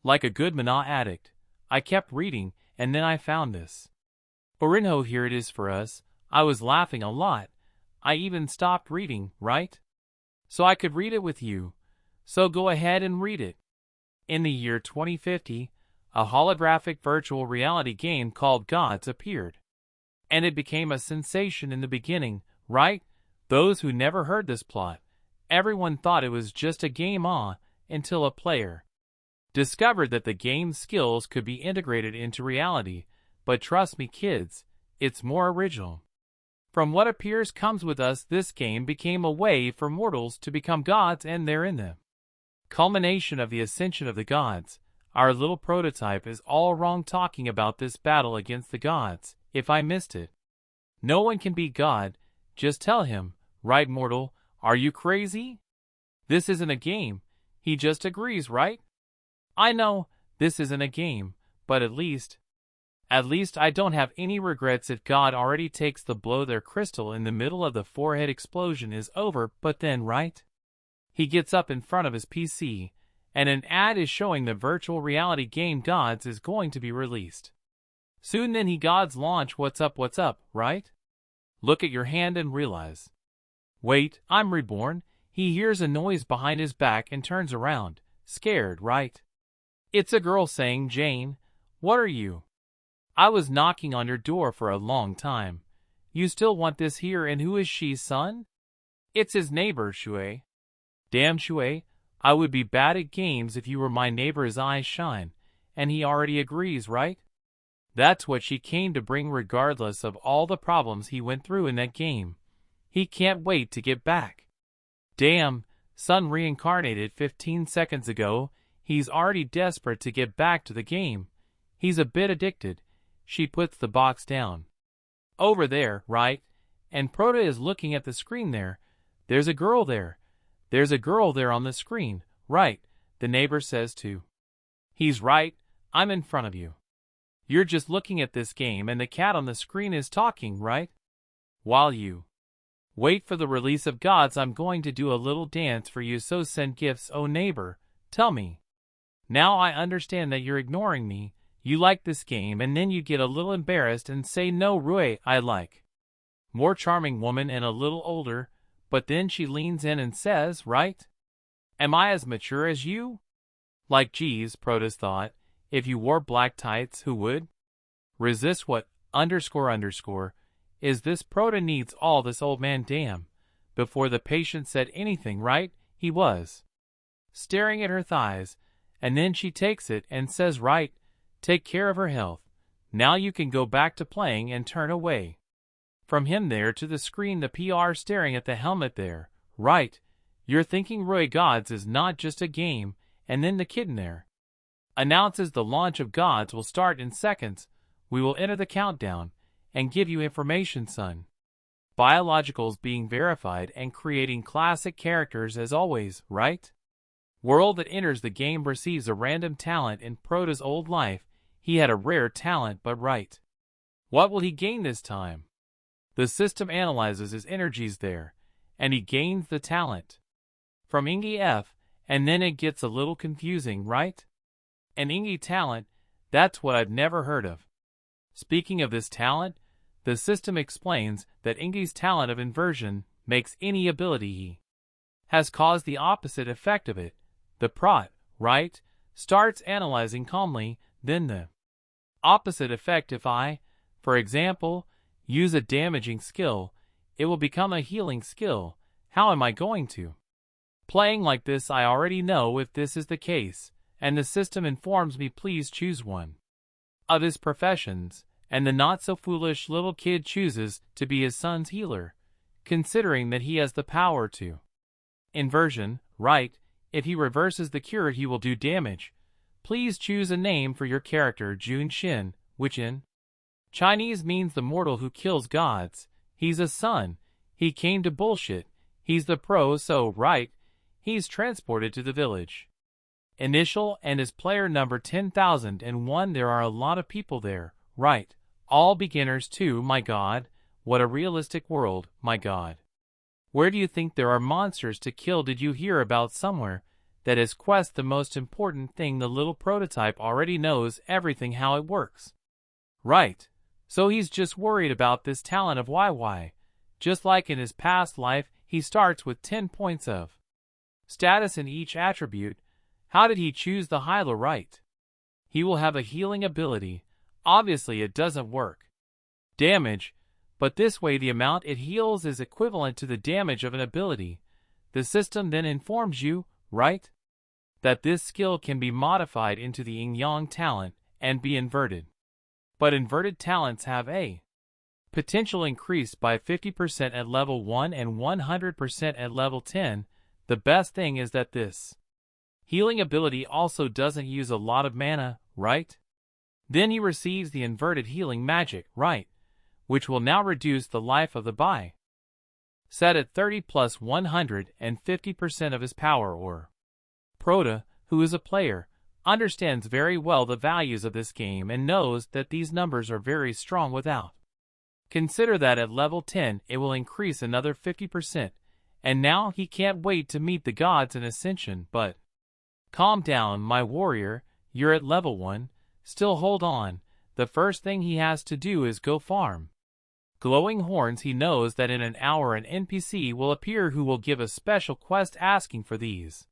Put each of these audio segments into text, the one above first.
Like a good Mana addict, I kept reading, and then I found this. Orinho, here it is for us. I was laughing a lot. I even stopped reading, right? So I could read it with you. So go ahead and read it. In the year 2050, a holographic virtual reality game called Gods appeared. And it became a sensation in the beginning, right? Those who never heard this plot, everyone thought it was just a game until a player discovered that the game's skills could be integrated into reality. But trust me kids, it's more original. From what appears comes with us, this game became a way for mortals to become gods, and they're in them. Culmination of the ascension of the gods. Our little prototype is all wrong talking about this battle against the gods, if I missed it. No one can be God, just tell him, right mortal, are you crazy? This isn't a game, he just agrees, right? I know, this isn't a game, but at least I don't have any regrets if God already takes the blow. Their crystal in the middle of the forehead explosion is over, but then, right? He gets up in front of his PC, and an ad is showing the virtual reality game Gods is going to be released. Soon then Gods launch. What's up, right? Look at your hand and realize. Wait, I'm reborn. He hears a noise behind his back and turns around, scared, right? It's a girl saying, Jane, what are you? I was knocking on your door for a long time. You still want this here, and who is she, son? It's his neighbor, Shui. Damn, Shui, I would be bad at games if you were my neighbor. His eyes shine, and he already agrees, right? That's what she came to bring regardless of all the problems he went through in that game. He can't wait to get back. Damn, son reincarnated 15 seconds ago. He's already desperate to get back to the game. He's a bit addicted. She puts the box down. Over there, right? And Proto is looking at the screen there. There's a girl there. There's a girl there on the screen, right? The neighbor says too. He's right, I'm in front of you. You're just looking at this game and the cat on the screen is talking, right? While you wait for the release of Gods, I'm going to do a little dance for you, so send gifts. Oh neighbor, tell me. Now I understand that you're ignoring me. You like this game, and then you get a little embarrassed and say, no, Rui, I like. More charming woman and a little older, but then she leans in and says, right? Am I as mature as you? Like, geez, Protus thought, if you wore black tights, who would? Resist what, __, is this? Proto needs all this old man, damn. Before the patient said anything, right? He was staring at her thighs, and then she takes it and says, right? Take care of her health. Now you can go back to playing, and turn away from him there to the screen, the PR staring at the helmet there. Right, you're thinking Rui Gods is not just a game, and then the kitten there announces the launch of Gods will start in seconds. We will enter the countdown and give you information, son. Biologicals being verified and creating classic characters as always, right? World that enters the game receives a random talent. In Proto's old life, he had a rare talent, but right. What will he gain this time? The system analyzes his energies there, and he gains the talent from Ingi F, and then it gets a little confusing, right? An Ingi talent, that's what I've never heard of. Speaking of this talent, the system explains that Ingi's talent of inversion makes any ability he has caused the opposite effect of it. The prot, right, starts analyzing calmly, then the opposite effect. If I, for example, use a damaging skill, it will become a healing skill. How am I going to? Playing like this, I already know if this is the case, and the system informs me please choose one of his professions, and the not-so-foolish little kid chooses to be his son's healer, considering that he has the power to inversion, right? If he reverses the cure, he will do damage. Please choose a name for your character. Jun Xin, which in Chinese means the mortal who kills gods. He's a son. He came to bullshit. He's the pro, so right. He's transported to the village. Initial and is player number 10,001. There are a lot of people there, right? All beginners too. My god, what a realistic world, my god. Where do you think there are monsters to kill? Did you hear about somewhere that his quest the most important thing the little prototype already knows everything how it works. Right. So he's just worried about this talent of YY. Just like in his past life, he starts with 10 points of status in each attribute. How did he choose the healer right? He will have a healing ability. Obviously it doesn't work. Damage, but this way the amount it heals is equivalent to the damage of an ability. The system then informs you, right, that this skill can be modified into the yin-yang talent and be inverted. But inverted talents have a potential increased by 50% at level 1 and 100% at level 10. The best thing is that this healing ability also doesn't use a lot of mana, right? Then he receives the inverted healing magic, right, which will now reduce the life of the buy. Set at 30 plus 150% of his power or Prota, who is a player, understands very well the values of this game and knows that these numbers are very strong without. Consider that at level 10 it will increase another 50%, and now he can't wait to meet the gods in Ascension, but calm down, my warrior, you're at level 1, still hold on. The first thing he has to do is go farm glowing horns. He knows that in an hour an NPC will appear who will give a special quest asking for these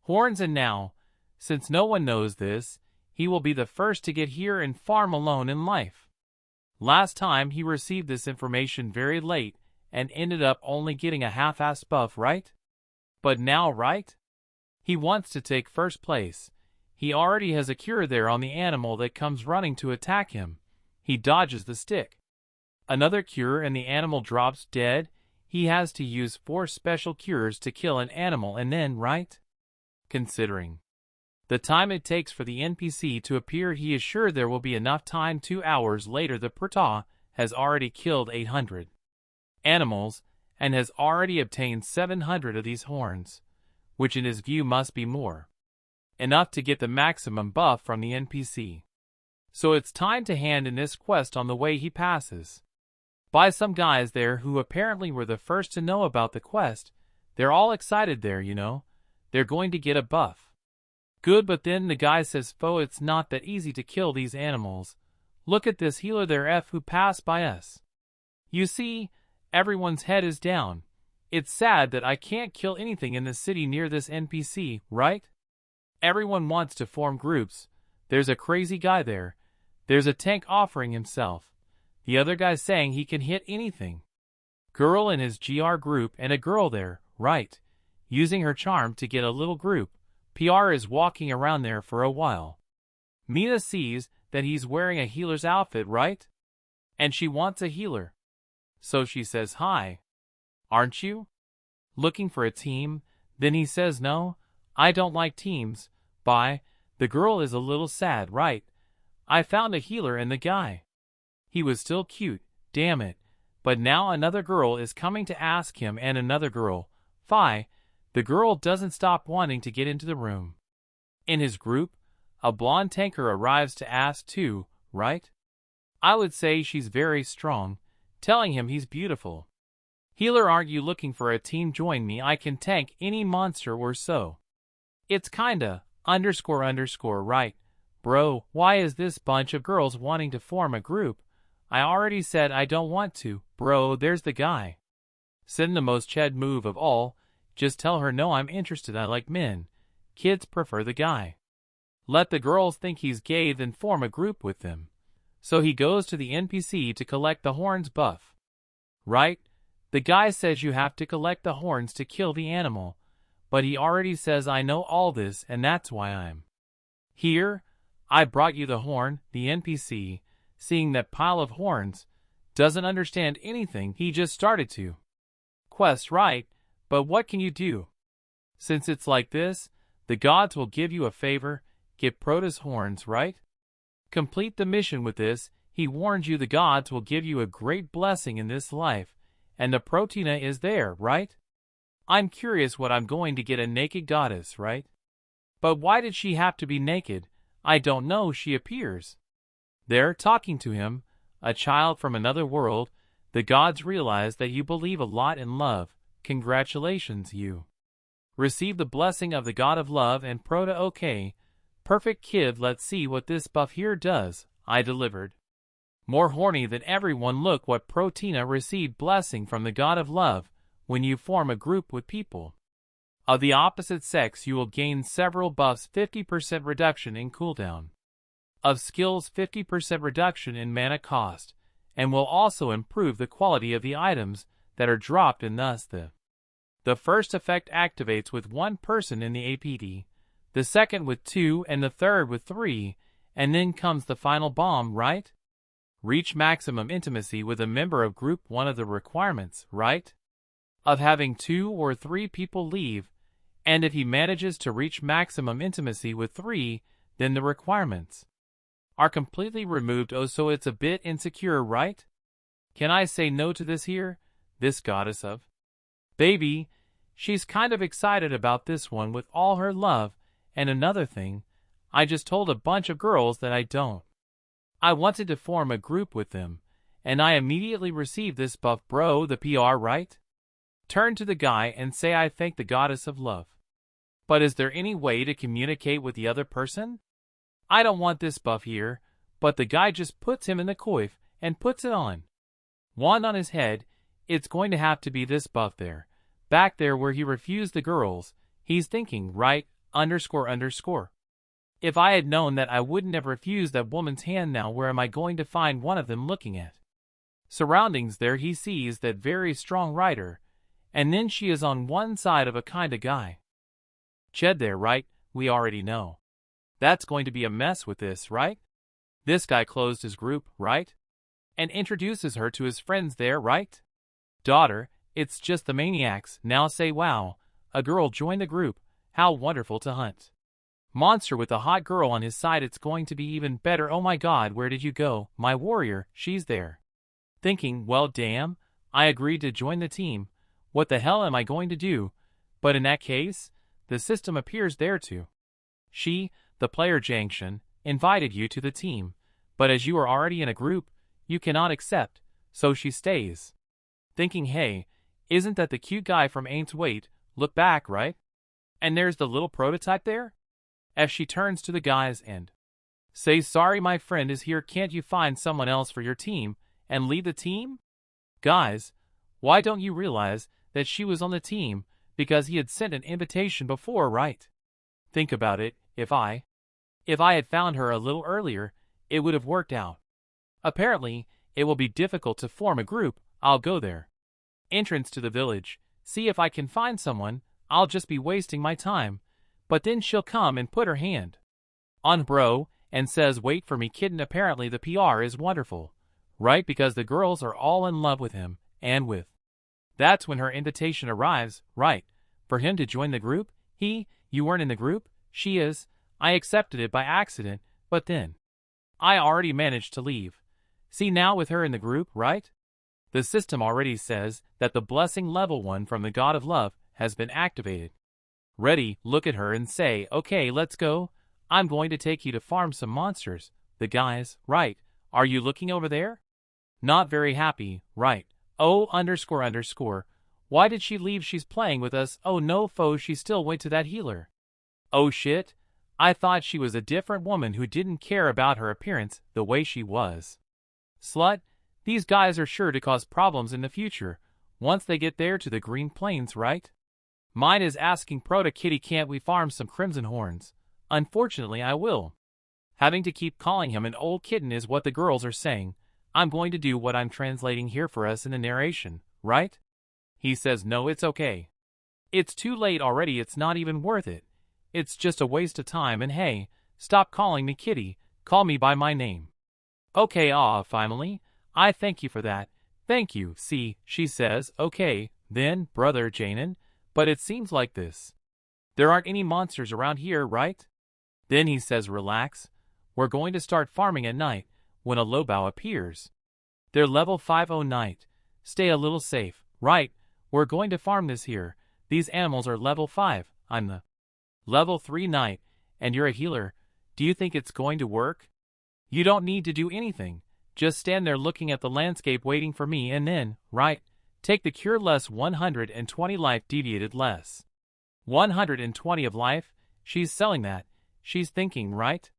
horns, and now, since no one knows this, he will be the first to get here and farm alone in life. Last time he received this information very late and ended up only getting a half-assed buff, right? But now, right? He wants to take first place. He already has a cure there on the animal that comes running to attack him. He dodges the stick. Another cure and the animal drops dead. He has to use 4 special cures to kill an animal and then, right? Considering the time it takes for the NPC to appear, he is sure there will be enough time. 2 hours later the Prota has already killed 800 animals and has already obtained 700 of these horns, which in his view must be more enough to get the maximum buff from the NPC. So it's time to hand in this quest. On the way he passes by some guys there who apparently were the first to know about the quest. They're all excited there, you know. They're going to get a buff. Good, but then the guy says, "Foe, it's not that easy to kill these animals. Look at this healer there who passed by us." You see, everyone's head is down. It's sad that I can't kill anything in the city near this NPC, right? Everyone wants to form groups. There's a crazy guy there. There's a tank offering himself. The other guy saying he can hit anything. Girl in his GR group and a girl there, right, using her charm to get a little group. PR is walking around there for a while. Mina sees that he's wearing a healer's outfit, right? And she wants a healer. So she says, "Hi. Aren't you looking for a team?" Then he says, "No, I don't like teams. Bye." The girl is a little sad, right? I found a healer and the guy. He was still cute, damn it. But now another girl is coming to ask him, and another girl. Phi. The girl doesn't stop wanting to get into the room. In his group, a blonde tanker arrives to ask too, right? I would say she's very strong, telling him he's beautiful. Healer, aren't you looking for a team? Join me, I can tank any monster or so. It's kinda, __, right? Bro, why is this bunch of girls wanting to form a group? I already said I don't want to. Bro, there's the guy. Send the most Ched move of all. Just tell her no, I'm interested, I like men. Kids prefer the guy. Let the girls think he's gay, then form a group with them. So he goes to the NPC to collect the horns buff. Right? The guy says you have to collect the horns to kill the animal. But he already says I know all this and that's why I'm here. I brought you the horn. The NPC, seeing that pile of horns, doesn't understand anything. He just started to quest, right? But what can you do? Since it's like this, the gods will give you a favor. Get Prota's horns, right? Complete the mission with this. He warns you the gods will give you a great blessing in this life, and the Protina is there, right? I'm curious what I'm going to get, a naked goddess, right? But why did she have to be naked? I don't know. She appears there talking to him, a child from another world. The gods realize that you believe a lot in love. Congratulations, you Receive the blessing of the god of love and Proto. Okay, perfect kid, let's see what this buff here does. I delivered. More horny than everyone. Look what Protina received. Blessing from the god of love. When you form a group with people of the opposite sex, you will gain several buffs. 50% reduction in cooldown of skills, 50% reduction in mana cost, and will also improve the quality of the items that are dropped, and thus the first effect activates with 1 person in the APD, the second with 2, and the third with 3, and then comes the final bomb, right? Reach maximum intimacy with a member of group. One of the requirements, right, of having 2 or 3 people leave, and if he manages to reach maximum intimacy with 3, then the requirements are completely removed. Oh, so it's a bit insecure, right? Can I say no to this here? This goddess of baby, she's kind of excited about this one with all her love. And another thing, I just told a bunch of girls that I wanted to form a group with them, and I immediately received this buff, bro. The PR, right? Turn to the guy and say I thank the goddess of love. But is there any way to communicate with the other person? I don't want this buff here, but the guy just puts him in the coif and puts it on. Wand on his head. It's going to have to be this buff there. Back there where he refused the girls. He's thinking, right, __. If I had known that, I wouldn't have refused that woman's hand. Now where am I going to find one of them? Looking at surroundings there, he sees that very strong rider, and then she is on one side of a kinda guy. Ched there, right? We already know. That's going to be a mess with this, right? This guy closed his group, right? And introduces her to his friends there, right? Daughter, it's just the maniacs. Now say wow, a girl joined the group. How wonderful to hunt monster with a hot girl on his side. It's going to be even better. Oh my god, where did you go, my warrior? She's there. Thinking, well damn, I agreed to join the team. What the hell am I going to do? But in that case, the system appears there too. She, the player Jangshan, invited you to the team, but as you are already in a group, you cannot accept, so she stays. Thinking, hey, isn't that the cute guy from Ain't Wait? Look back, right? And there's the little prototype there? As she turns to the guys and says, sorry, my friend is here. Can't you find someone else for your team and lead the team? Guys, why don't you realize that she was on the team because he had sent an invitation before, right? Think about it. If I had found her a little earlier, it would have worked out. Apparently, it will be difficult to form a group. I'll go there. Entrance to the village. See if I can find someone. I'll just be wasting my time. But then she'll come and put her hand on bro and says, wait for me, kitten. Apparently the PR is wonderful, right? Because the girls are all in love with him, and with that's when her invitation arrives, right? For him to join the group. You weren't in the group? She is. I accepted it by accident, but then I already managed to leave. See now with her in the group, right? The system already says that the blessing level 1 from the god of love has been activated. Ready, look at her and say, okay, let's go. I'm going to take you to farm some monsters. The guys, right? Are you looking over there? Not very happy, right? Oh, __. Why did she leave? She's playing with us. Oh no, foe, she still went to that healer. Oh shit. I thought she was a different woman who didn't care about her appearance the way she was. Slut, these guys are sure to cause problems in the future, once they get there to the Green Plains, right? Mine is asking Proto Kitty, can't we farm some crimson horns? Unfortunately, I will. Having to keep calling him an old kitten is what the girls are saying. I'm going to do what I'm translating here for us in the narration, right? He says, no, it's okay. It's too late already. It's not even worth it. It's just a waste of time, and hey, stop calling me kitty. Call me by my name. Okay, finally. I thank you for that. Thank you. See, she says, okay, then, brother Janan, but it seems like this. There aren't any monsters around here, right? Then he says, relax. We're going to start farming at night, when a Lobao appears. They're level 50 night. Stay a little safe, right? We're going to farm this here. These animals are level 5. I'm the level 3 knight, and you're a healer. Do you think it's going to work? You don't need to do anything. Just stand there looking at the landscape waiting for me, and then, right, take the cure less 120 life deviated less 120 of life, she's selling that. She's thinking, right?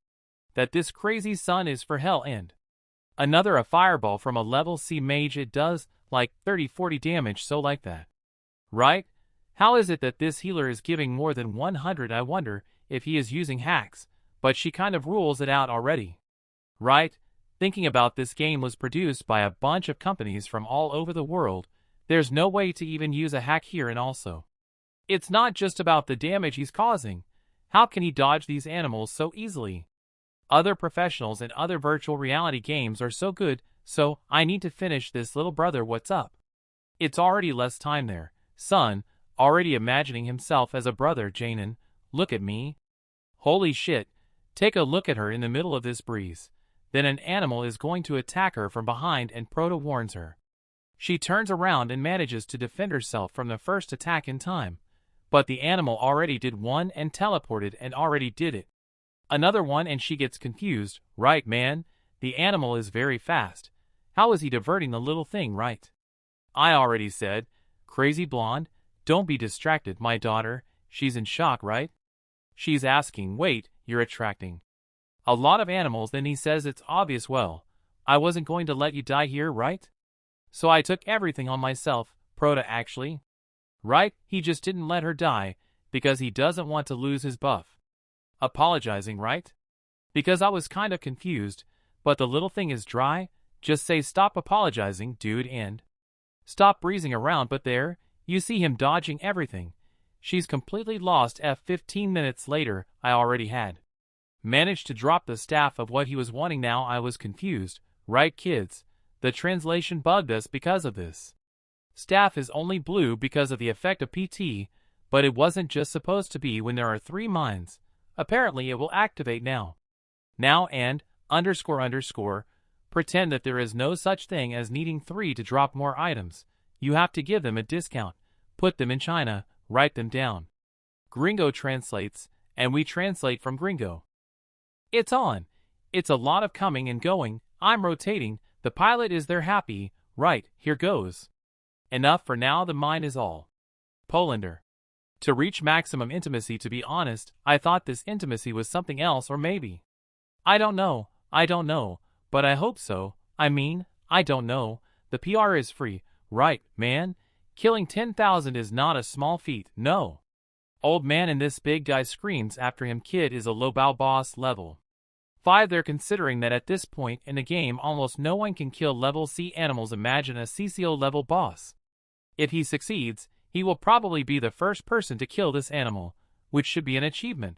That this crazy sun is for hell and another a fireball from a level C mage, it does like 30-40 damage, so like that. Right? How is it that this healer is giving more than 100? I wonder if he is using hacks, but she kind of rules it out already. Right? Thinking about this game was produced by a bunch of companies from all over the world. There's no way to even use a hack here, and also, it's not just about the damage he's causing. How can he dodge these animals so easily? Other professionals in other virtual reality games are so good, so I need to finish this. Little brother, what's up? It's already less time there. Son, already imagining himself as a brother. Janan, look at me. Holy shit, take a look at her in the middle of this breeze. Then an animal is going to attack her from behind and Proto warns her. She turns around and manages to defend herself from the first attack in time. But the animal already did one and teleported and already did it. Another one and she gets confused. Right, man? The animal is very fast. How is he diverting the little thing, right? I already said, crazy blonde, don't be distracted, my daughter. She's in shock, right? She's asking, wait, you're attracting a lot of animals. Then he says it's obvious. Well, I wasn't going to let you die here, right? So I took everything on myself. Proto actually. Right? He just didn't let her die because he doesn't want to lose his buff. Apologizing, right? Because I was kind of confused, but the little thing is dry. Just say stop apologizing, dude, and stop breezing around. But there, you see him dodging everything. She's completely lost. 15 minutes later, I already had managed to drop the staff of what he was wanting. Now I was confused, right, kids? The translation bugged us because of this. Staff is only blue because of the effect of PT, but it wasn't just supposed to be when there are 3 mines. Apparently it will activate now. Now and __ pretend that there is no such thing as needing 3 to drop more items. You have to give them a discount. Put them in China, write them down. Gringo translates, and we translate from Gringo. It's on. It's a lot of coming and going. I'm rotating. The pilot is there happy. Right, here goes. Enough for now, the mine is all. Polander. To reach maximum intimacy, to be honest, I thought this intimacy was something else, or maybe. I don't know, but I hope so. I mean, I don't know. The PR is free, right, man? Killing 10,000 is not a small feat, no. Old man and this big guy screams after him. Kid is a low bow boss level 5. They're considering that at this point in the game almost no one can kill level C animals. Imagine a CCO level boss. If he succeeds, he will probably be the first person to kill this animal, which should be an achievement.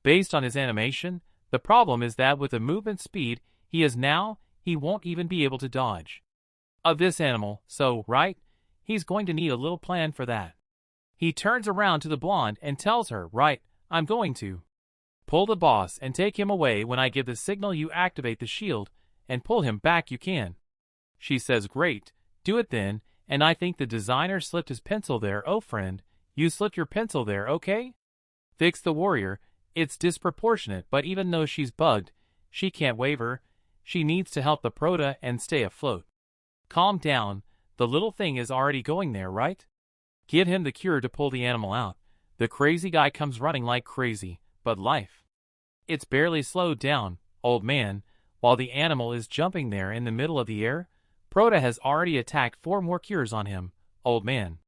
Based on his animation, the problem is that with the movement speed he is now, he won't even be able to dodge of this animal, so, right, he's going to need a little plan for that. He turns around to the blonde and tells her, right, I'm going to pull the boss and take him away. When I give the signal, you activate the shield and pull him back. You can. She says, great, do it then. And I think the designer slipped his pencil there. Oh friend, you slipped your pencil there, okay? Fix the warrior. It's disproportionate, but even though she's bugged, she can't waver. She needs to help the Proto and stay afloat. Calm down, the little thing is already going there, right? Give him the cure to pull the animal out. The crazy guy comes running like crazy, but life. It's barely slowed down, old man, while the animal is jumping there in the middle of the air. Proto has already attacked 4 more cures on him, old man.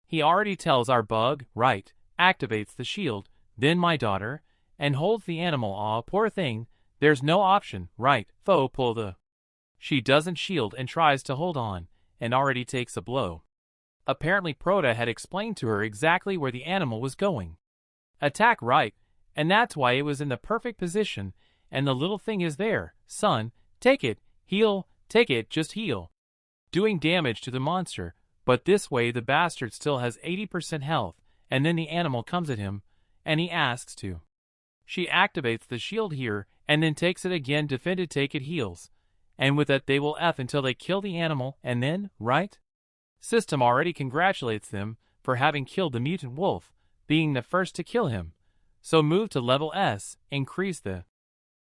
He already tells our bug, right, activates the shield, then my daughter, and holds the animal. Aw, poor thing, there's no option, right, foe, pull the. She doesn't shield and tries to hold on, and already takes a blow. Apparently Proto had explained to her exactly where the animal was going. Attack right, and that's why it was in the perfect position, and the little thing is there. Son, take it, heal, take it, just heal. Doing damage to the monster, but this way the bastard still has 80% health, and then the animal comes at him, and he asks to. She activates the shield here, and then takes it again, defended, take it, heals. And with that they will F until they kill the animal, and then, right? System already congratulates them for having killed the mutant wolf, being the first to kill him. So move to level S, increase the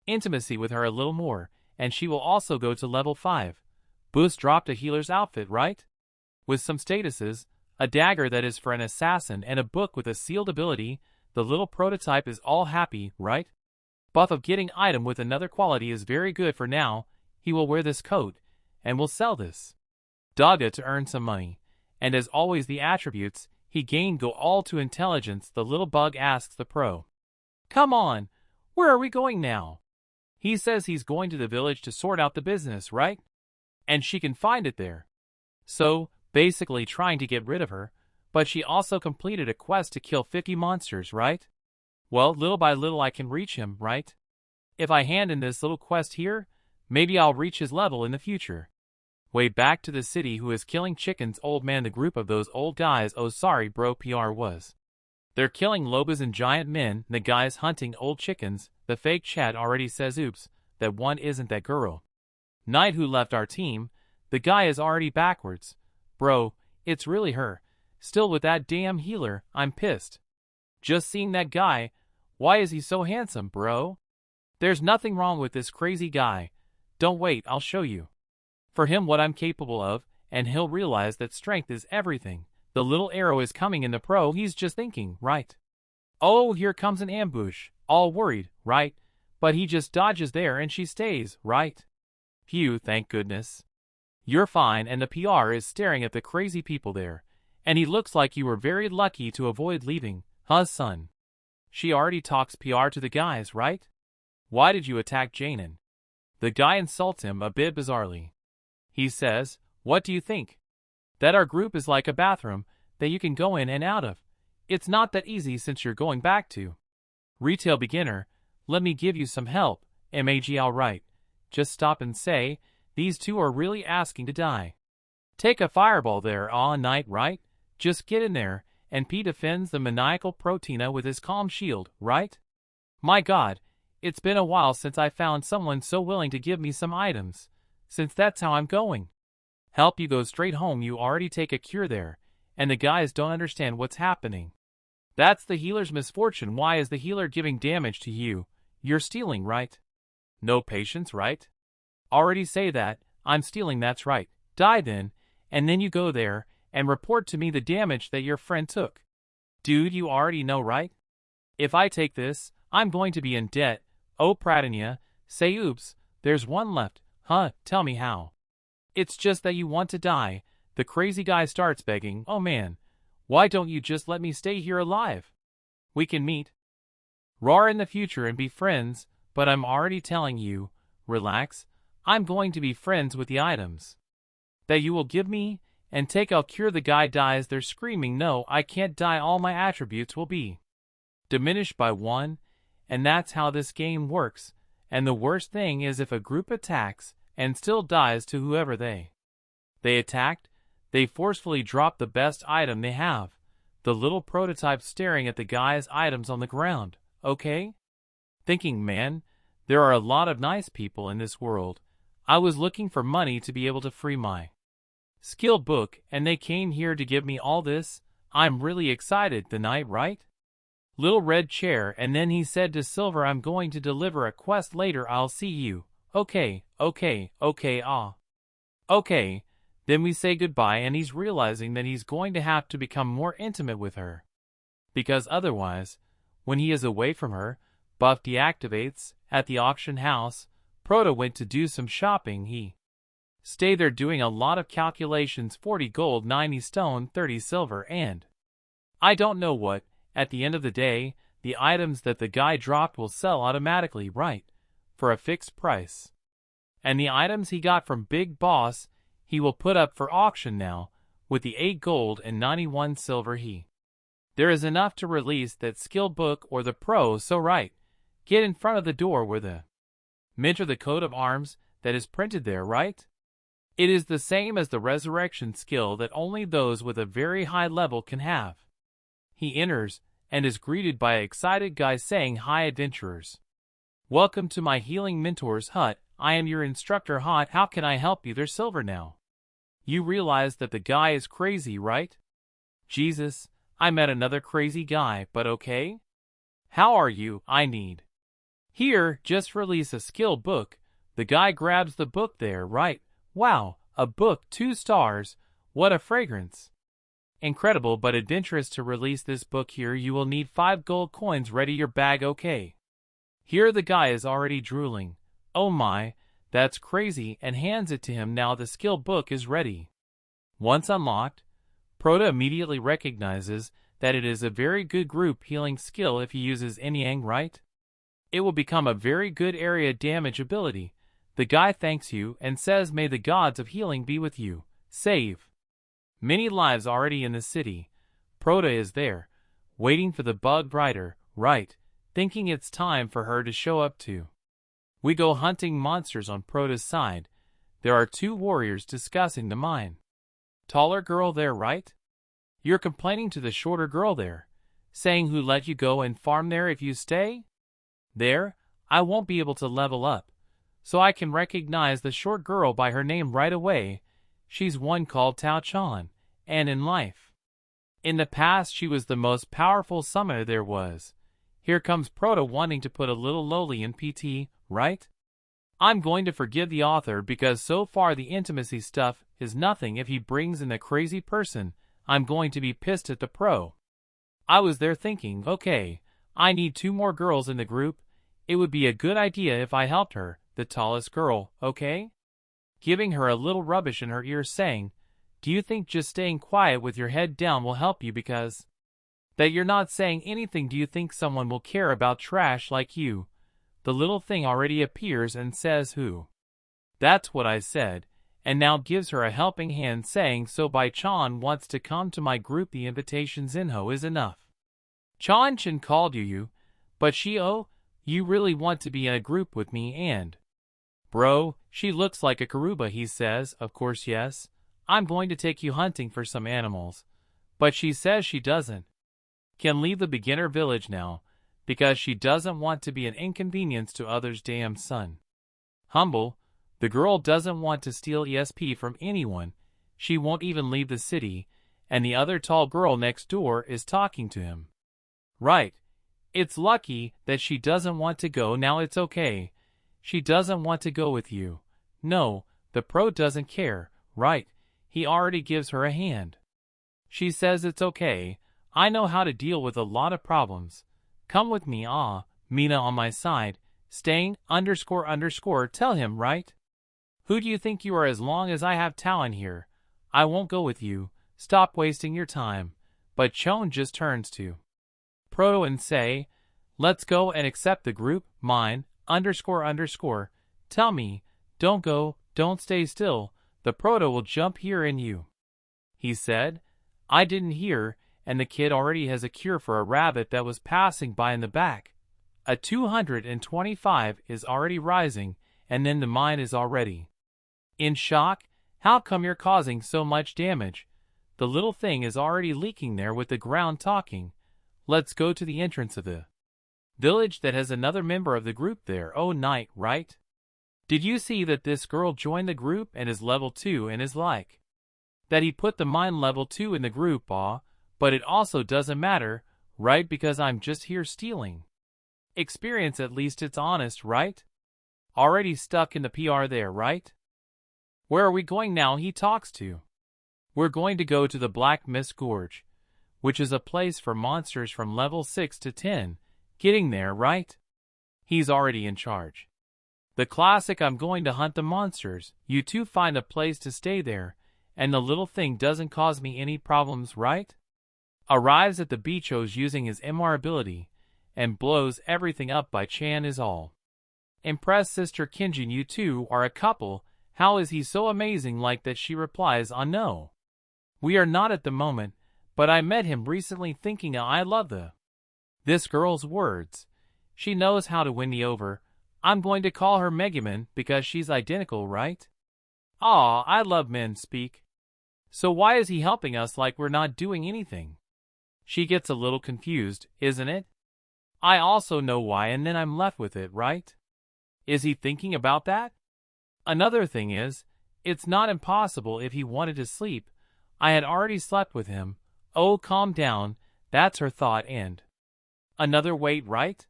intimacy with her a little more, and she will also go to level 5. Boost dropped a healer's outfit, right? With some statuses, a dagger that is for an assassin, and a book with a sealed ability. The little prototype is all happy, right? Buff of getting item with another quality is very good for now. He will wear this coat, and will sell this Daga to earn some money. And as always the attributes he gained go all to intelligence. The little bug asks the pro, "Come on, where are we going now?" He says he's going to the village to sort out the business, right? And she can find it there. So, basically trying to get rid of her, but she also completed a quest to kill 50 monsters, right? Well, little by little I can reach him, right? If I hand in this little quest here, maybe I'll reach his level in the future. Way back to the city. Who is killing chickens? Old man. The group of those old guys. Oh sorry bro, PR was. They're killing lobas and giant men. The guys hunting old chickens. The fake chat already says oops, that one isn't that girl. Knight who left our team. The guy is already backwards. Bro, it's really her. Still with that damn healer, I'm pissed. Just seeing that guy. Why is he so handsome, bro? There's nothing wrong with this crazy guy. Don't wait, I'll show you. For him what I'm capable of, and he'll realize that strength is everything. The little arrow is coming in the pro. He's just thinking, right? Oh, here comes an ambush. All worried, right? But he just dodges there and she stays, right? Phew, thank goodness. You're fine. And the PR is staring at the crazy people there. And he looks like you were very lucky to avoid leaving, huh son? She already talks PR to the guys, right? Why did you attack Janan? The guy insults him a bit bizarrely. He says, what do you think? That our group is like a bathroom that you can go in and out of. It's not that easy since you're going back to retail beginner. Let me give you some help. MAG alright. Just stop and say, these two are really asking to die. Take a fireball there all night, right? Just get in there, and P defends the maniacal Protina with his calm shield, right? My god, it's been a while since I found someone so willing to give me some items. Since that's how I'm going. Help you go straight home. You already take a cure there, and the guys don't understand what's happening. That's the healer's misfortune. Why is the healer giving damage to you? You're stealing, right? No patience, right? Already say that, I'm stealing, that's right. Die then, and then you go there, and report to me the damage that your friend took. Dude, you already know, right? If I take this, I'm going to be in debt. Oh Pratanya, say oops, there's one left. Huh, tell me how. It's just that you want to die. The crazy guy starts begging, oh man, why don't you just let me stay here alive? We can meet Rar in the future and be friends, but I'm already telling you, relax, I'm going to be friends with the items that you will give me, and take. I'll cure. The guy dies. They're screaming, no, I can't die. All my attributes will be diminished by 1, and that's how this game works. And the worst thing is if a group attacks and still dies to whoever they attacked, they forcefully drop the best item they have. The little prototype staring at the guy's items on the ground, okay? Thinking, man, there are a lot of nice people in this world. I was looking for money to be able to free my skill book, and they came here to give me all this. I'm really excited. The night, right? Little red chair. And then he said to Silver, I'm going to deliver a quest later. I'll see you. Okay. Okay. Then we say goodbye, and he's realizing that he's going to have to become more intimate with her. Because otherwise, when he is away from her, Buff deactivates. At the auction house, Proto went to do some shopping. He stayed there doing a lot of calculations. 40 gold, 90 stone, 30 silver, and I don't know what. At the end of the day, the items that the guy dropped will sell automatically, right? For a fixed price. And the items he got from Big Boss, he will put up for auction now. With the 8 gold and 91 silver there is enough to release that skill book or the pro. So right, get in front of the door where the Minter the coat of arms that is printed there, right? It is the same as the resurrection skill that only those with a very high level can have. He enters and is greeted by an excited guy saying, hi adventurers. Welcome to my healing mentor's hut. I am your instructor Hot. How can I help you? There's Silver now. You realize that the guy is crazy, right? Jesus, I met another crazy guy, but okay? How are you? I need. Here, just release a skill book. The guy grabs the book there, right? Wow, a book, 2 stars. What a fragrance. Incredible but adventurous. To release this book here you will need 5 gold coins. Ready your bag, okay? Here the guy is already drooling. Oh my, that's crazy, and hands it to him. Now the skill book is ready. Once unlocked, Proto immediately recognizes that it is a very good group healing skill if he uses Enyang, right? It will become a very good area damage ability. The guy thanks you and says may the gods of healing be with you. Save. Many lives already in the city. Proto is there, waiting for the bug rider, right, thinking it's time for her to show up too. We go hunting monsters on Proto's side. There are 2 warriors discussing the mine. Taller girl there, right? You're complaining to the shorter girl there, saying who let you go and farm there if you stay? There, I won't be able to level up, so I can recognize the short girl by her name right away. She's one called Tao Chan, and in life. In the past she was the most powerful summoner there was. Here comes Proto wanting to put a little lowly in PT, right? I'm going to forgive the author because so far the intimacy stuff is nothing. If he brings in a crazy person, I'm going to be pissed at the pro. I was there thinking, okay, I need 2 more girls in the group. It would be a good idea if I helped her, the tallest girl, okay? Giving her a little rubbish in her ear saying, do you think just staying quiet with your head down will help you because that you're not saying anything? Do you think someone will care about trash like you? The little thing already appears and says who. That's what I said, and now gives her a helping hand saying so by Chan wants to come to my group. The invitation Zinho is enough. Chan Chen called you, but you really want to be in a group with me and bro, she looks like a Karuba, he says. Of course yes, I'm going to take you hunting for some animals, but she says she doesn't can leave the beginner village now, because she doesn't want to be an inconvenience to others. Damn son. Humble, the girl doesn't want to steal ESP from anyone, she won't even leave the city, and the other tall girl next door is talking to him. Right, it's lucky that she doesn't want to go now. It's okay, she doesn't want to go with you. No, the pro doesn't care, right, he already gives her a hand. She says it's okay, I know how to deal with a lot of problems. Come with me. Mina on my side, staying, __, tell him, right? Who do you think you are? As long as I have Tao in here, I won't go with you, stop wasting your time. But Chon just turns to Proto and say, let's go and accept the group, mine, __, tell me, don't go, don't stay still, the Proto will jump here in you. He said, I didn't hear, and the kid already has a cure for a rabbit that was passing by in the back. A 225 is already rising, and then the mine is already in shock. How come you're causing so much damage? The little thing is already leaking there with the ground talking. Let's go to the entrance of the village that has another member of the group there. Oh night, right? Did you see that this girl joined the group and is level 2 and is like that he put the mine level 2 in the group? But it also doesn't matter, right, because I'm just here stealing experience. At least it's honest, right? Already stuck in the PR there, right? Where are we going now? He talks to. We're going to go to the Black Mist Gorge, which is a place for monsters from level 6 to 10. Getting there, right? He's already in charge. The classic, I'm going to hunt the monsters, you 2 find a place to stay there, and the little thing doesn't cause me any problems, right? Arrives at the beachos using his MR ability, and blows everything up by Chan is all impressed. Sister Kinjin, you 2 are a couple, how is he so amazing like that? She replies, no. We are not at the moment, but I met him recently. Thinking I love this girl's words. She knows how to win me over. I'm going to call her Megumin because she's identical, right? I love men speak. So why is he helping us like we're not doing anything? She gets a little confused, isn't it? I also know why, and then I'm left with it, right? Is he thinking about that? Another thing is, it's not impossible if he wanted to sleep. I had already slept with him. Oh, calm down, that's her thought. And another wait, right?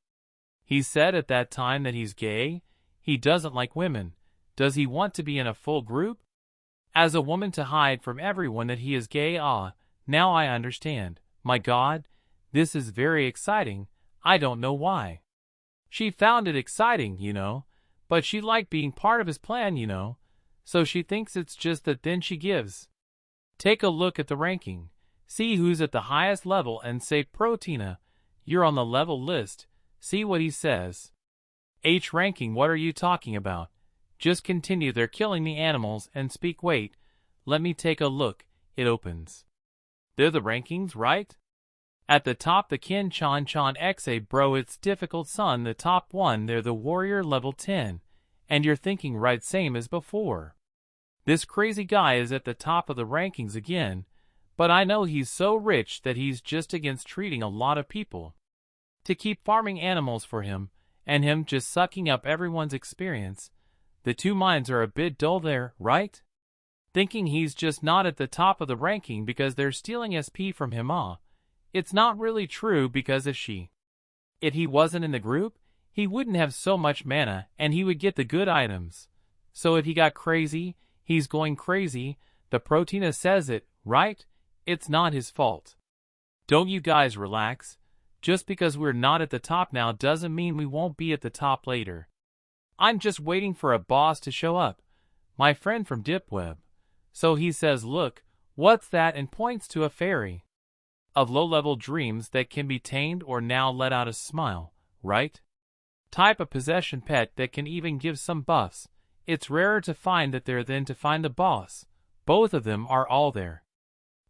He said at that time that he's gay. He doesn't like women. Does he want to be in a full group? As a woman to hide from everyone that he is gay? now I understand. My God, this is very exciting. I don't know why. She found it exciting, but she liked being part of his plan, so she thinks it's just that then she gives. Take a look at the ranking. See who's at the highest level and say, Protina, you're on the level list. See what he says. H ranking, what are you talking about? Just continue, they're killing the animals and speak. Wait, let me take a look. It opens. They're the rankings, right? At the top, the Kin Chan Chan XA, bro, it's difficult, son. The top one, they're the warrior level 10. And you're thinking right, same as before. This crazy guy is at the top of the rankings again, but I know he's so rich that he's just against treating a lot of people to keep farming animals for him, and him just sucking up everyone's experience. The two minds are a bit dull there, right? Thinking he's just not at the top of the ranking because they're stealing SP from him. It's not really true, because if he wasn't in the group, he wouldn't have so much mana and he would get the good items. So if he got crazy, he's going crazy. The Protina says it, right? It's not his fault. Don't you guys relax? Just because we're not at the top now doesn't mean we won't be at the top later. I'm just waiting for a boss to show up. My friend from Dipweb. So he says, look, what's that, and points to a fairy of low-level dreams that can be tamed or now let out a smile, right? Type of possession pet that can even give some buffs. It's rarer to find that there than to find the boss. Both of them are all there.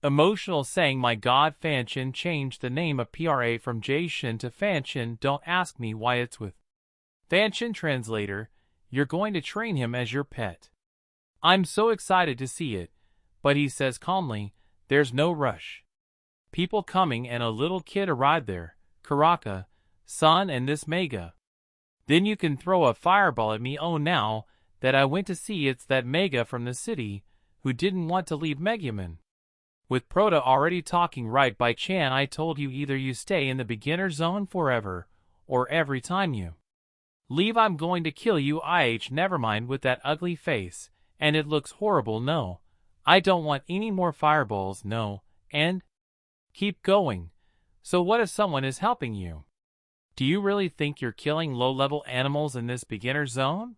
Emotional saying, my God, Fanshin changed the name of PRA from Jayshin to Fanshin. Don't ask me why it's with Fanshin. Translator, you're going to train him as your pet. I'm so excited to see it, but he says calmly, there's no rush. People coming and a little kid arrived there, Karaka, son, and this Mega. Then you can throw a fireball at me. Oh, now that I went to see, it's that Mega from the city who didn't want to leave Megumin. With Proto already talking, right? By Chan, I told you, either you stay in the beginner zone forever, or every time you leave I'm going to kill you. Never mind with that ugly face, and it looks horrible. No, I don't want any more fireballs, no, and keep going. So what if someone is helping you? Do you really think you're killing low-level animals in this beginner zone?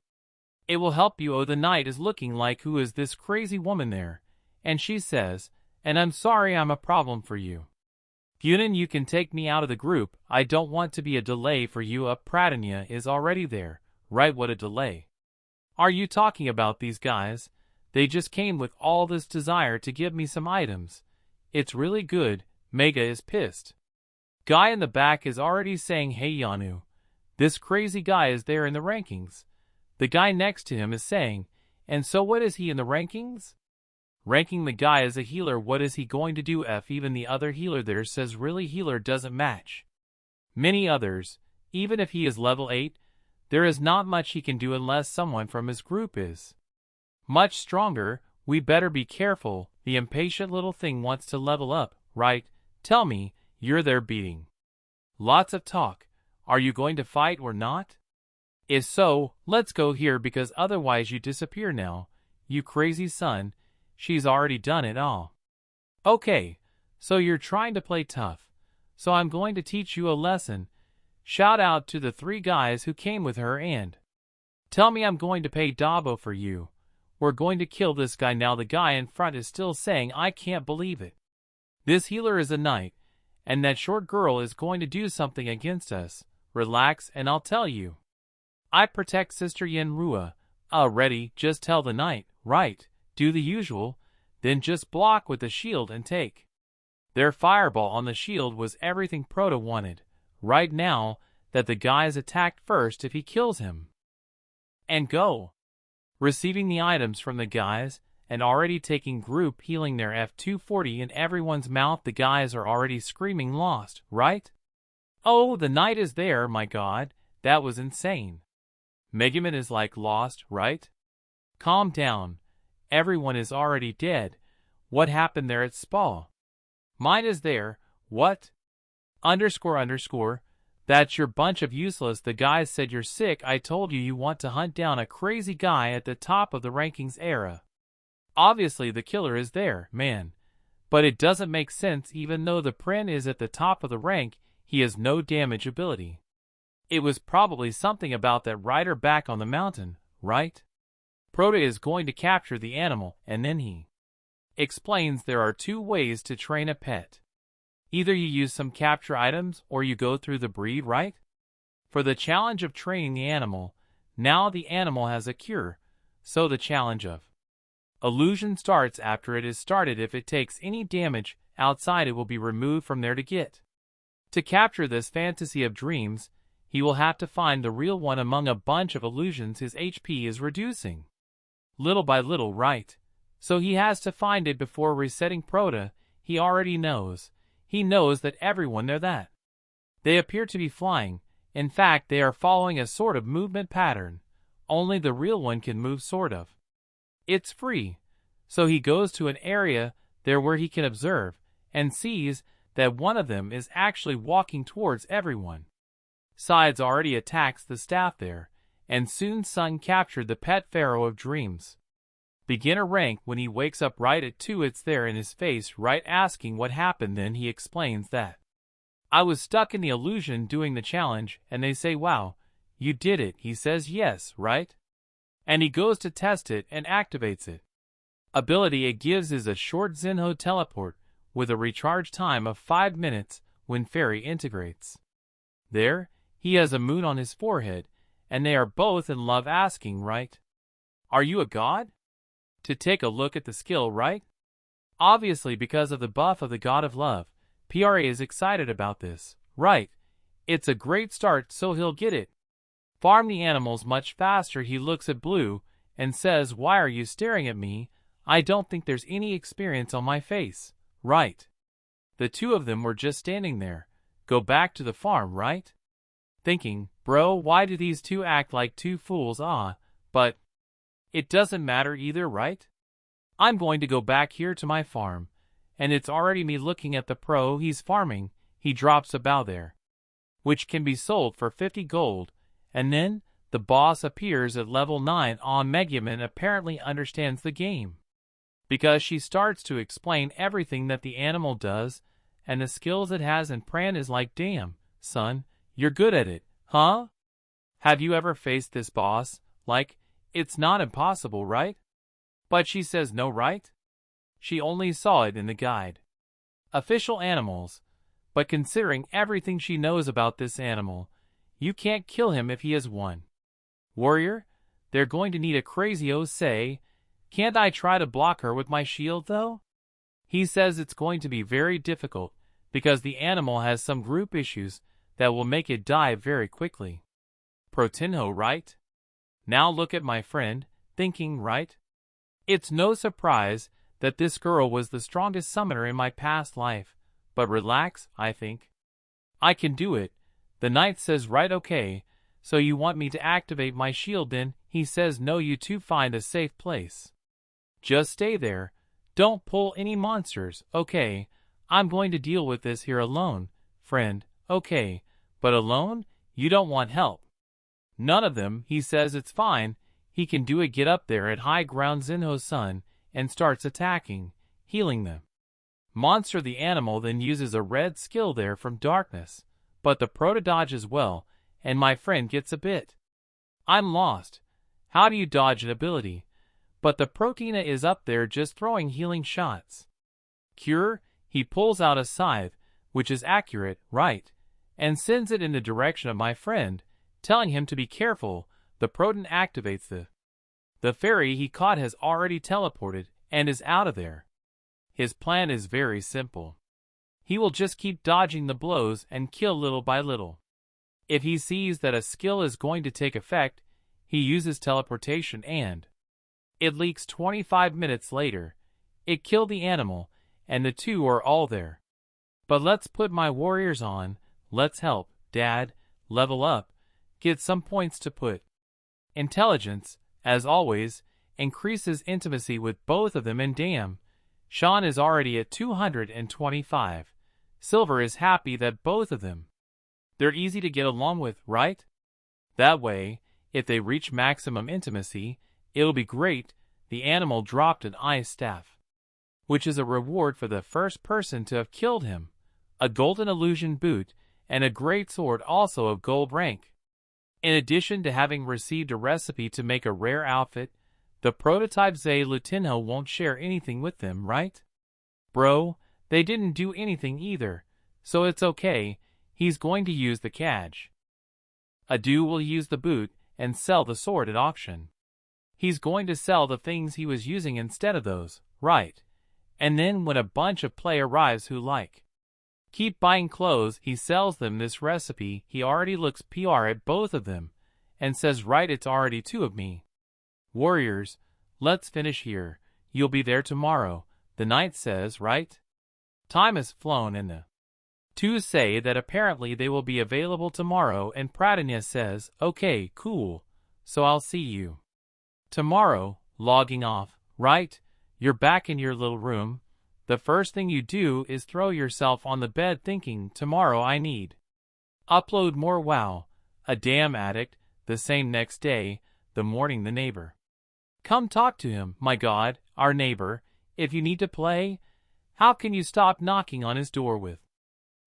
It will help you. Oh, the knight is looking like, who is this crazy woman there? And she says, and I'm sorry I'm a problem for you. Funin, you can take me out of the group. I don't want to be a delay for you. Pratanya is already there, right? What a delay. Are you talking about these guys? They just came with all this desire to give me some items. It's really good. Mega is pissed. Guy in the back is already saying, hey Yanu, this crazy guy is there in the rankings. The guy next to him is saying, and so what is he in the rankings? Ranking the guy as a healer. What is he going to do? Even the other healer there says, really, healer doesn't match many others. Even if he is level 8, there is not much he can do unless someone from his group is much stronger. We better be careful. The impatient little thing wants to level up, right? Tell me, you're there beating lots of talk. Are you going to fight or not? If so, let's go here, because otherwise you disappear now. You crazy son. She's already done it all. Okay, so you're trying to play tough. So I'm going to teach you a lesson. Shout out to the 3 guys who came with her and tell me I'm going to pay Dabo for you. We're going to kill this guy now. The guy in front is still saying, I can't believe it. This healer is a knight, and that short girl is going to do something against us. Relax and I'll tell you. I protect Sister Yenrua. Ready? Just tell the knight, right? Do the usual, then just block with the shield and take their fireball on the shield. Was everything Proto wanted. Right now, that the guys attacked first if he kills him. And go. Receiving the items from the guys, and already taking group healing their F240 in everyone's mouth. The guys are already screaming lost, right? Oh, the knight is there, my God, that was insane. Megumin is like lost, right? Calm down. Everyone is already dead. What happened there at Spa? Mine is there. What? __. That's your bunch of useless. The guys said you're sick. I told you want to hunt down a crazy guy at the top of the rankings era. Obviously the killer is there, man. But it doesn't make sense. Even though the prince is at the top of the rank, he has no damage ability. It was probably something about that rider back on the mountain, right? Proto is going to capture the animal, and then he explains there are two ways to train a pet. Either you use some capture items or you go through the breed, right? For the challenge of training the animal, now the animal has a cure, so the challenge of illusion starts after it is started. If it takes any damage outside, it will be removed from there to get. To capture this fantasy of dreams, he will have to find the real one among a bunch of illusions. His HP is reducing little by little, right? So he has to find it before resetting Proto. He already knows. He knows that everyone there that they appear to be flying. In fact, they are following a sort of movement pattern. Only the real one can move, sort of. It's free. So he goes to an area there where he can observe and sees that one of them is actually walking towards everyone. Sides already attacks the staff there, and soon Sun captured the pet pharaoh of dreams. Beginner rank. When he wakes up right at 2, it's there in his face, right, asking what happened. Then he explains that I was stuck in the illusion doing the challenge, and they say, wow, you did it. He says yes, right? And he goes to test it and activates it. Ability it gives is a short Zenho teleport with a recharge time of 5 minutes when Fairy integrates. There, he has a moon on his forehead, and they are both in love, asking, right? Are you a god? To take a look at the skill, right? Obviously, because of the buff of the god of love, PRA is excited about this, right? It's a great start, so he'll get it. Farm the animals much faster. He looks at Blue and says, why are you staring at me? I don't think there's any experience on my face, right? The two of them were just standing there. Go back to the farm, right? Thinking, bro, why do these two act like two fools? But it doesn't matter either, right? I'm going to go back here to my farm, and it's already me looking at the pro he's farming. He drops a bow there, which can be sold for 50 gold, and then the boss appears at level 9 on Megumin. Apparently understands the game, because she starts to explain everything that the animal does and the skills it has, and Pran is like, damn, son, you're good at it, huh? Have you ever faced this boss? Like, it's not impossible, right? But she says no, right? She only saw it in the guide. Official animals. But considering everything she knows about this animal, you can't kill him if he is one. Warrior, they're going to need a crazy say. Can't I try to block her with my shield, though? He says it's going to be very difficult, because the animal has some group issues that will make it die very quickly. Protinho, right? Now look at my friend, thinking, right? It's no surprise that this girl was the strongest summoner in my past life, but relax, I think I can do it. The knight says, right, okay, so you want me to activate my shield then? He says, no, you two find a safe place. Just stay there. Don't pull any monsters, okay? I'm going to deal with this here alone, friend, okay? But alone? You don't want help? None of them. He says it's fine. He can do it. Get up there at high ground, Zenho's son, and starts attacking, healing them. Monster the animal then uses a red skill there from darkness, but the proto dodges well, and my friend gets a bit. I'm lost. How do you dodge an ability? But the Protina is up there just throwing healing shots. Cure, he pulls out a scythe, which is accurate, right, and sends it in the direction of my friend, telling him to be careful. The Proton activates the fairy he caught has already teleported and is out of there. His plan is very simple. He will just keep dodging the blows and kill little by little. If he sees that a skill is going to take effect, he uses teleportation and it leaks. 25 minutes later, it killed the animal, and the two are all there. But let's put my warriors on. Let's help Dad level up, get some points to put. Intelligence, as always, increases intimacy with both of them, and damn, Sean is already at 225. Silver is happy that both of them, they're easy to get along with, right? That way, if they reach maximum intimacy, it'll be great. The animal dropped an ice staff. which is a reward for the first person to have killed him, a golden illusion boot, and a great sword also of gold rank. In addition to having received a recipe to make a rare outfit, the prototype Zay Lutinho won't share anything with them, right? Bro, they didn't do anything either, so it's okay, he's going to use the cash. Adu will use the boot and sell the sword at auction. He's going to sell the things he was using instead of those, right? And then when a bunch of play arrives who keep buying clothes, he sells them this recipe. He already looks PR at both of them and says, right, it's already two of me. Warriors, let's finish here. You'll be there tomorrow, the knight says, right? Time has flown and the two say that apparently they will be available tomorrow, and Pradanya says, okay, cool, so I'll see you tomorrow. Logging off, right? You're back in your little room. The first thing you do is throw yourself on the bed thinking, tomorrow I need upload more. Wow, a damn addict. The same next day, the morning, the neighbor come talk to him. My God, our neighbor, if you need to play, how can you stop knocking on his door with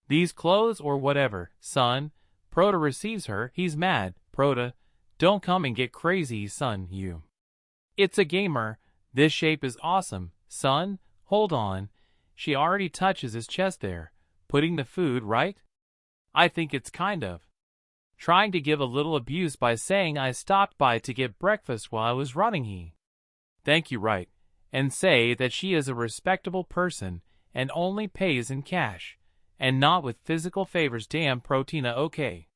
these clothes or whatever, son? Prota receives her. He's mad. Prota, don't come and get crazy, son, you. It's a gamer. This shape is awesome, son. Hold on. She already touches his chest there, putting the food, right? I think it's kind of trying to give a little abuse by saying I stopped by to get breakfast while I was running. He thank you, right? And say that she is a respectable person and only pays in cash and not with physical favors. Damn, Protina, okay.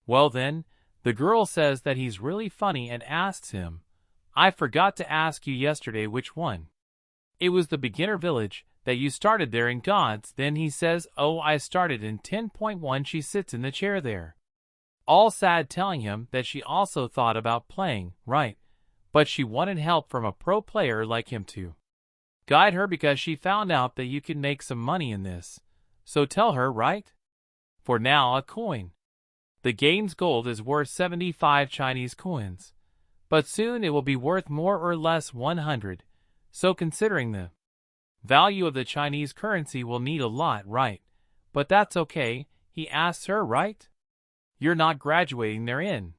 Well then, the girl says that he's really funny and asks him, I forgot to ask you yesterday which one. It was the beginner village that you started there in Gods. Then he says, oh, I started in 10.1. She sits in the chair there, all sad, telling him that she also thought about playing, right? But she wanted help from a pro player like him to guide her because she found out that you can make some money in this. So tell her, right? For now, a coin. The game's gold is worth 75 Chinese coins, but soon it will be worth more or less 100. So considering the value of the Chinese currency, will need a lot, right? But that's okay, he asks her, right? You're not graduating therein.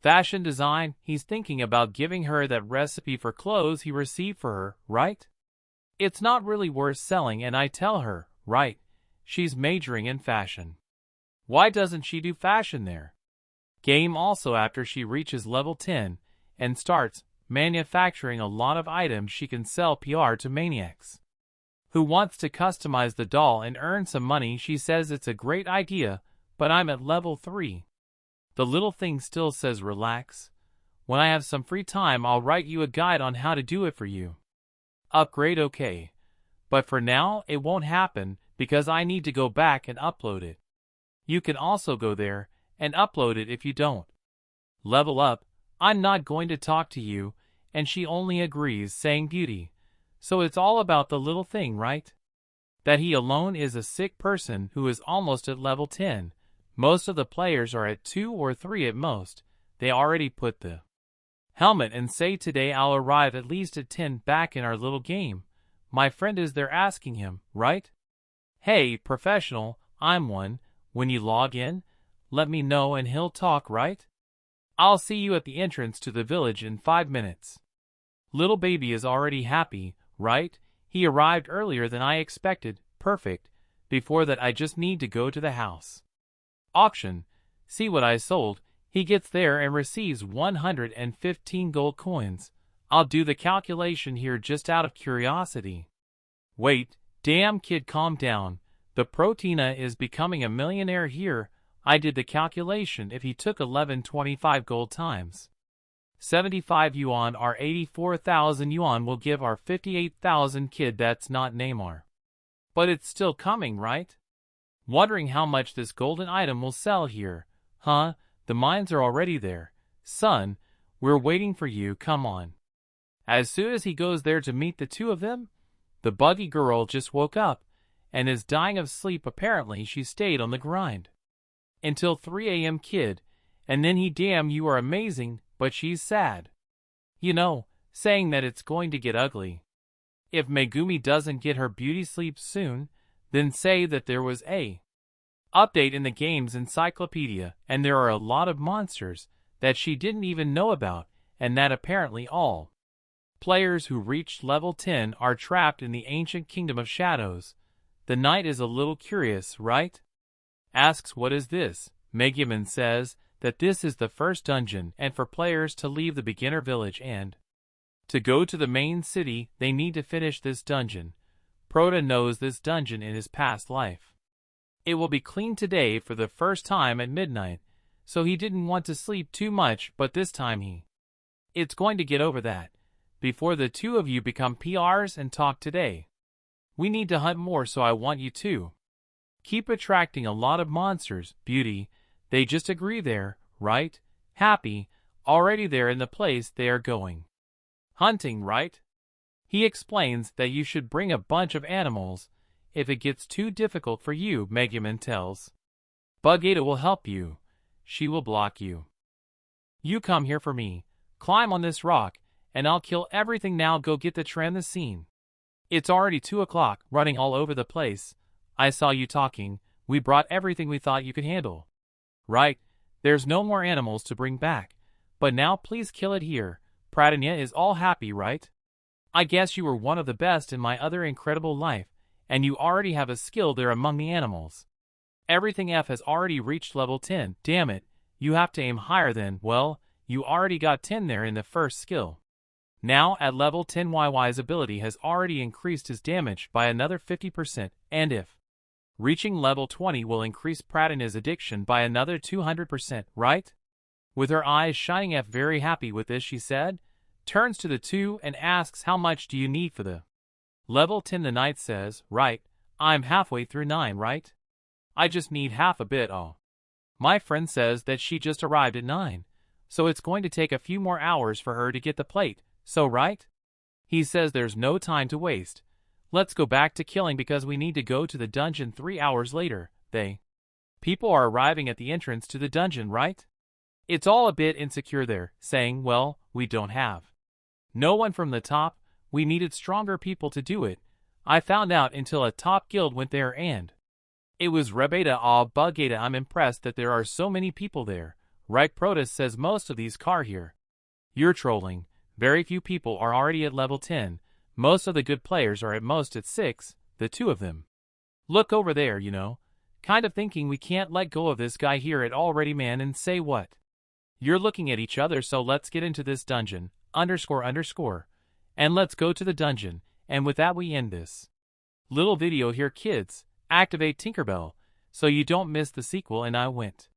Fashion design, he's thinking about giving her that recipe for clothes he received for her, right? It's not really worth selling, and I tell her, right? She's majoring in fashion. Why doesn't she do fashion there? Game also after she reaches level 10 and starts manufacturing a lot of items she can sell PR to maniacs who wants to customize the doll and earn some money. She says it's a great idea, but I'm at level 3. The little thing still says relax. When I have some free time, I'll write you a guide on how to do it for you. Upgrade, okay. But for now, it won't happen because I need to go back and upload it. You can also go there and upload it if you don't level up. I'm not going to talk to you, and she only agrees, saying beauty. So it's all about the little thing, right? That he alone is a sick person who is almost at level 10. Most of the players are at 2 or 3 at most. They already put the helmet and say today I'll arrive at least at 10 back in our little game. My friend is there asking him, right? Hey, professional, I'm one. When you log in, let me know and he'll talk, right? I'll see you at the entrance to the village in 5 minutes. Little baby is already happy, right? He arrived earlier than I expected. Perfect. Before that I just need to go to the house auction, see what I sold. He gets there and receives 115 gold coins. I'll do the calculation here just out of curiosity. Wait, damn kid, calm down. The Protina is becoming a millionaire here. I did the calculation. If he took 1125 gold times 75 yuan, our 84,000 yuan will give our 58,000 kid. That's not Neymar. But it's still coming, right? Wondering how much this golden item will sell here. Huh? The mines are already there. Son, we're waiting for you, come on. As soon as he goes there to meet the two of them, the buggy girl just woke up and is dying of sleep. Apparently she stayed on the grind until 3 a.m. kid, and then he, damn, you are amazing, but she's sad. You know, saying that it's going to get ugly. If Megumi doesn't get her beauty sleep soon, then say that there was a update in the game's encyclopedia and there are a lot of monsters that she didn't even know about, and that apparently all players who reached level 10 are trapped in the ancient kingdom of shadows. The knight is a little curious, right? Asks what is this? Megumi says that this is the first dungeon, and for players to leave the beginner village and to go to the main city, they need to finish this dungeon. Prota knows this dungeon in his past life. It will be cleaned today for the first time at midnight, so he didn't want to sleep too much, but this time it's going to get over that. Before the two of you become PRs and talk today. We need to hunt more, so I want you to keep attracting a lot of monsters, beauty. They just agree there, right? Happy, already there in the place they are going. Hunting, right? He explains that you should bring a bunch of animals. If it gets too difficult for you, Megumi tells. Bugada will help you. She will block you. You come here for me. Climb on this rock, and I'll kill everything now. Go get the tram the scene. It's already 2 o'clock, running all over the place. I saw you talking. We brought everything we thought you could handle. Right, there's no more animals to bring back. But now please kill it here. Pratanya is all happy, right? I guess you were one of the best in my other incredible life, and you already have a skill there among the animals. Everything F has already reached level 10. Damn it, you have to aim higher than, well, you already got 10 there in the first skill. Now at level 10 YY's ability has already increased his damage by another 50%, and if reaching level 20 will increase Pratanya's addiction by another 200%, right? With her eyes shining, F very happy with this, she said, turns to the two and asks how much do you need for the level 10. The knight says, right, I'm halfway through 9, right? I just need half a bit. Oh. My friend says that she just arrived at 9, so it's going to take a few more hours for her to get the plate, so right? He says there's no time to waste. Let's go back to killing because we need to go to the dungeon 3 hours later. People are arriving at the entrance to the dungeon, right? It's all a bit insecure there, saying, well, we don't have no one from the top. We needed stronger people to do it. I found out until a top guild went there and it was Rebeta Bugada. I'm impressed that there are so many people there. Right, Protus says most of these car here. You're trolling. Very few people are already at level 10. Most of the good players are at most at 6, the two of them. Look over there, you know. Kind of thinking we can't let go of this guy here at already, man, and say what? You're looking at each other, so let's get into this dungeon, __. And let's go to the dungeon, and with that we end this little video here, kids. Activate Tinkerbell, so you don't miss the sequel. And I went.